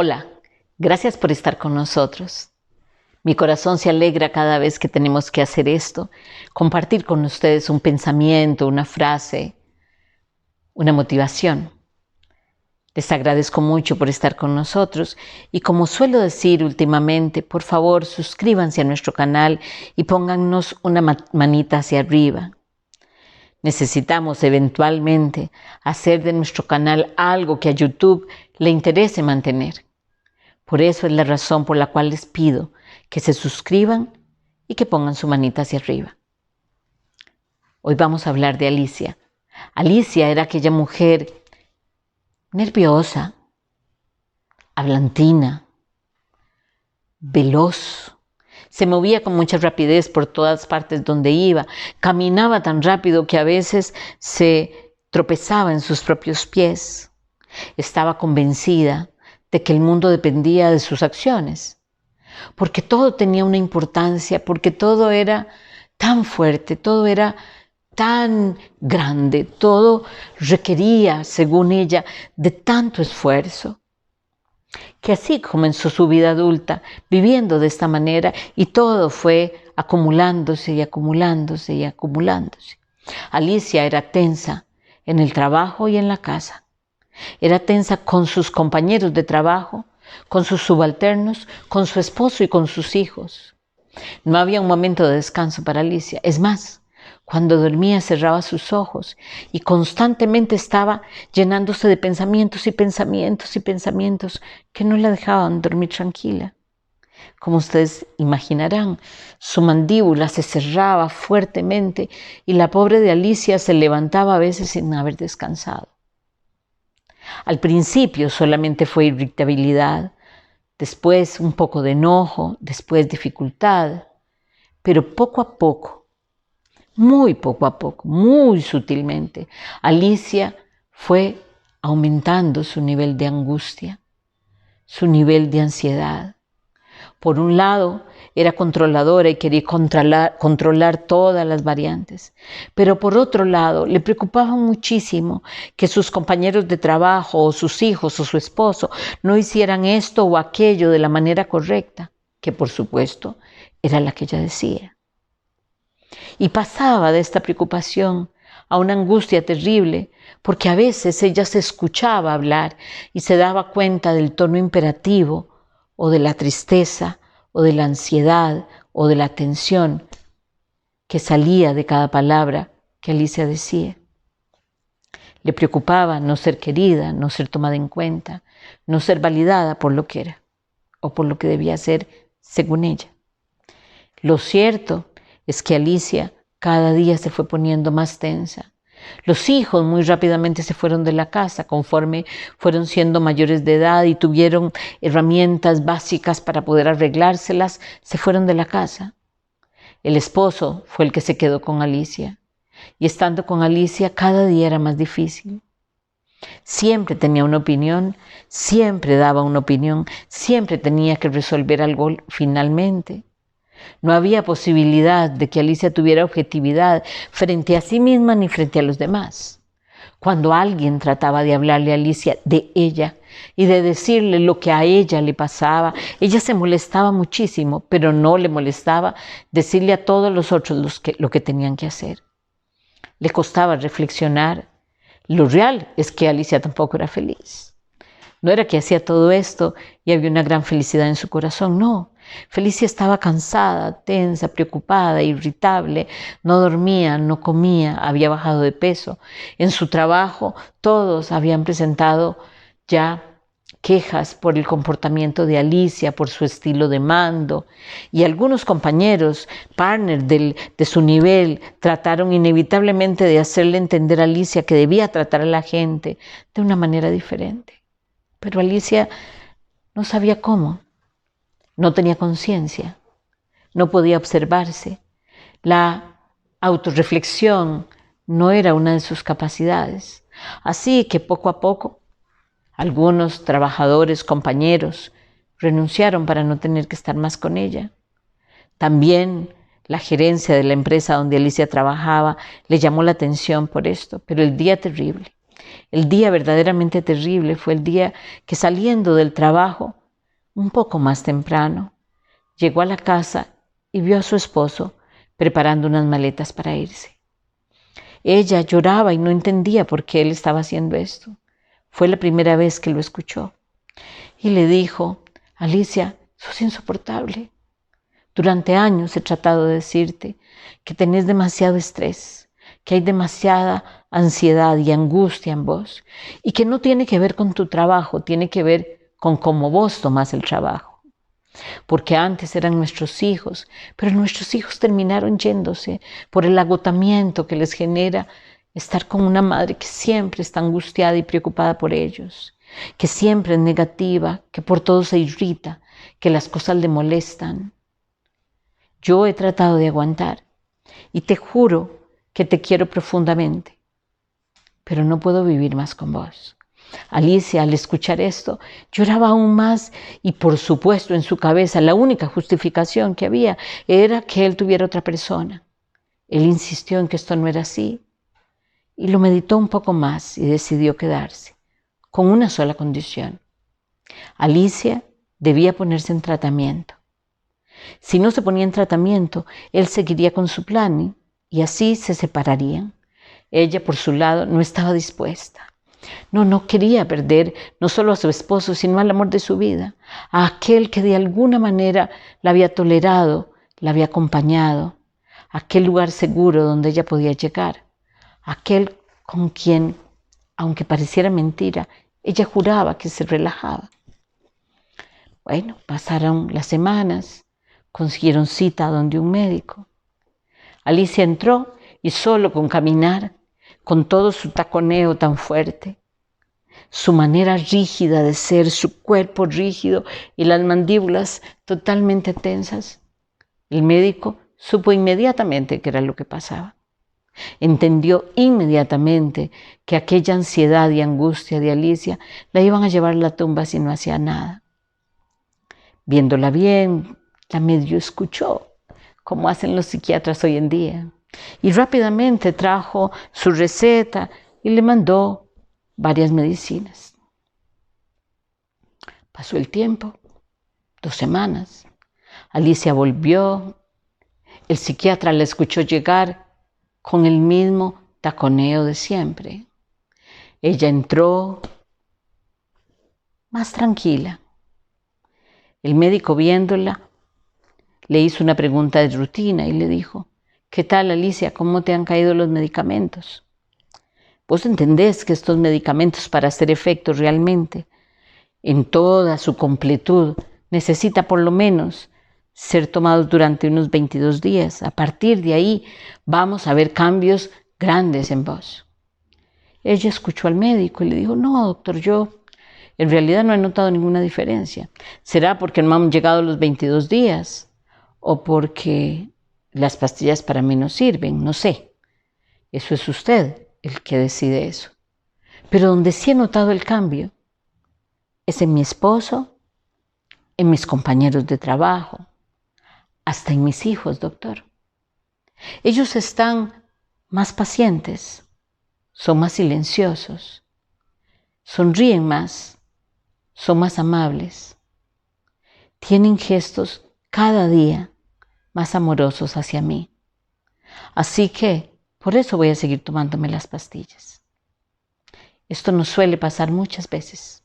Hola, gracias por estar con nosotros. Mi corazón se alegra cada vez que tenemos que hacer esto, compartir con ustedes un pensamiento, una frase, una motivación. Les agradezco mucho por estar con nosotros y como suelo decir últimamente, por favor suscríbanse a nuestro canal y póngannos una manita hacia arriba. Necesitamos eventualmente hacer de nuestro canal algo que a YouTube le interese mantener. Por eso es la razón por la cual les pido que se suscriban y que pongan su manita hacia arriba. Hoy vamos a hablar de Alicia. Alicia era aquella mujer nerviosa, hablantina, veloz. Se movía con mucha rapidez por todas partes donde iba. Caminaba tan rápido que a veces se tropezaba en sus propios pies. Estaba convencida de que el mundo dependía de sus acciones, porque todo tenía una importancia, porque todo era tan fuerte, todo era tan grande, todo requería, según ella, de tanto esfuerzo, que así comenzó su vida adulta, viviendo de esta manera, y todo fue acumulándose y acumulándose y acumulándose. Alicia era tensa en el trabajo y en la casa. Era tensa con sus compañeros de trabajo, con sus subalternos, con su esposo y con sus hijos. No había un momento de descanso para Alicia. Es más, cuando dormía cerraba sus ojos y constantemente estaba llenándose de pensamientos y pensamientos y pensamientos que no la dejaban dormir tranquila. Como ustedes imaginarán, su mandíbula se cerraba fuertemente y la pobre de Alicia se levantaba a veces sin haber descansado. Al principio solamente fue irritabilidad, después un poco de enojo, después dificultad, pero poco a poco, muy sutilmente, Alicia fue aumentando su nivel de angustia, su nivel de ansiedad. Por un lado, era controladora y quería controlar todas las variantes. Pero por otro lado, le preocupaba muchísimo que sus compañeros de trabajo o sus hijos o su esposo no hicieran esto o aquello de la manera correcta, que por supuesto era la que ella decía. Y pasaba de esta preocupación a una angustia terrible, porque a veces ella se escuchaba hablar y se daba cuenta del tono imperativo o de la tristeza, o de la ansiedad, o de la tensión que salía de cada palabra que Alicia decía. Le preocupaba no ser querida, no ser tomada en cuenta, no ser validada por lo que era, o por lo que debía ser según ella. Lo cierto es que Alicia cada día se fue poniendo más tensa. Los hijos muy rápidamente se fueron de la casa conforme fueron siendo mayores de edad y tuvieron herramientas básicas para poder arreglárselas, se fueron de la casa. El esposo fue el que se quedó con Alicia y estando con Alicia cada día era más difícil. Siempre tenía una opinión, siempre daba una opinión, siempre tenía que resolver algo finalmente. No había posibilidad de que Alicia tuviera objetividad frente a sí misma ni frente a los demás. Cuando alguien trataba de hablarle a Alicia de ella y de decirle lo que a ella le pasaba, ella se molestaba muchísimo, pero no le molestaba decirle a todos los otros lo que tenían que hacer. Le costaba reflexionar. Lo real es que Alicia tampoco era feliz. No era que hacía todo esto y había una gran felicidad en su corazón, no. Felicia estaba cansada, tensa, preocupada, irritable, no dormía, no comía, había bajado de peso. En su trabajo todos habían presentado ya quejas por el comportamiento de Alicia, por su estilo de mando, y algunos compañeros, partners de su nivel, trataron inevitablemente de hacerle entender a Alicia que debía tratar a la gente de una manera diferente. Pero Alicia no sabía cómo, no tenía conciencia, no podía observarse. La autorreflexión no era una de sus capacidades. Así que poco a poco, algunos trabajadores, compañeros, renunciaron para no tener que estar más con ella. También la gerencia de la empresa donde Alicia trabajaba le llamó la atención por esto, pero el día terrible El día verdaderamente terrible fue el día que, saliendo del trabajo un poco más temprano, llegó a la casa y vio a su esposo preparando unas maletas para irse. Ella lloraba y no entendía por qué él estaba haciendo esto. Fue la primera vez que lo escuchó. Y le dijo: Alicia, sos insoportable. Durante años he tratado de decirte que tenés demasiado estrés, que hay demasiada ansiedad y angustia en vos, y que no tiene que ver con tu trabajo, tiene que ver con cómo vos tomás el trabajo. Porque antes eran nuestros hijos, pero nuestros hijos terminaron yéndose por el agotamiento que les genera estar con una madre que siempre está angustiada y preocupada por ellos, que siempre es negativa, que por todo se irrita, que las cosas le molestan. Yo he tratado de aguantar y te juro que te quiero profundamente, pero no puedo vivir más con vos. Alicia, al escuchar esto, lloraba aún más y, por supuesto, en su cabeza la única justificación que había era que él tuviera otra persona. Él insistió en que esto no era así y lo meditó un poco más y decidió quedarse, con una sola condición. Alicia debía ponerse en tratamiento. Si no se ponía en tratamiento, él seguiría con su plan y así se separarían. Ella, por su lado, no estaba dispuesta. No quería perder no solo a su esposo, sino al amor de su vida, a aquel que de alguna manera la había tolerado, la había acompañado, aquel lugar seguro donde ella podía llegar, aquel con quien, aunque pareciera mentira, ella juraba que se relajaba. Bueno, pasaron las semanas, consiguieron cita donde un médico. Alicia entró y solo con caminar, con todo su taconeo tan fuerte, su manera rígida de ser, su cuerpo rígido y las mandíbulas totalmente tensas, el médico supo inmediatamente qué era lo que pasaba. Entendió inmediatamente que aquella ansiedad y angustia de Alicia la iban a llevar a la tumba si no hacía nada. Viéndola bien, la medio escuchó, como hacen los psiquiatras hoy en día, y rápidamente trajo su receta y le mandó varias medicinas. Pasó el tiempo, 2 semanas. Alicia volvió. El psiquiatra la escuchó llegar con el mismo taconeo de siempre. Ella entró más tranquila. El médico, viéndola, le hizo una pregunta de rutina y le dijo: ¿qué tal, Alicia? ¿Cómo te han caído los medicamentos? Vos entendés que estos medicamentos, para hacer efecto realmente en toda su completud, necesita por lo menos ser tomados durante unos 22 días. A partir de ahí vamos a ver cambios grandes en vos. Ella escuchó al médico y le dijo: no, doctor, yo en realidad no he notado ninguna diferencia. ¿Será porque no han llegado los 22 días? ¿O porque las pastillas para mí no sirven? No sé. Eso es usted el que decide eso. Pero donde sí he notado el cambio es en mi esposo, en mis compañeros de trabajo, hasta en mis hijos, doctor. Ellos están más pacientes, son más silenciosos, sonríen más, son más amables, tienen gestos cada día más amorosos hacia mí. Así que por eso voy a seguir tomándome las pastillas. Esto nos suele pasar muchas veces.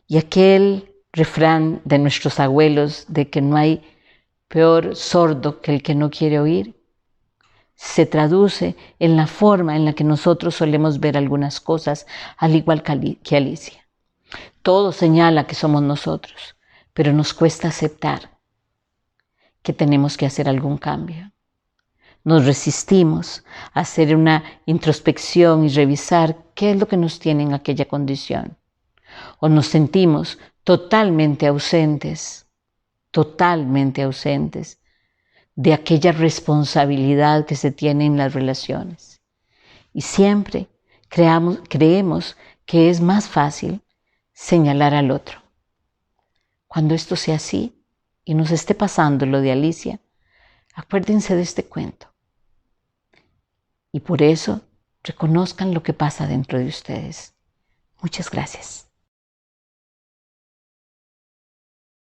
Y aquel refrán de nuestros abuelos de que no hay peor sordo que el que no quiere oír, se traduce en la forma en la que nosotros solemos ver algunas cosas, al igual que Alicia. Todo señala que somos nosotros, pero nos cuesta aceptar que tenemos que hacer algún cambio. Nos resistimos a hacer una introspección y revisar qué es lo que nos tiene en aquella condición. O nos sentimos totalmente ausentes de aquella responsabilidad que se tiene en las relaciones. Y siempre creemos que es más fácil señalar al otro. Cuando esto sea así y nos esté pasando lo de Alicia, acuérdense de este cuento. Y por eso Reconozcan lo que pasa dentro de ustedes. Muchas gracias.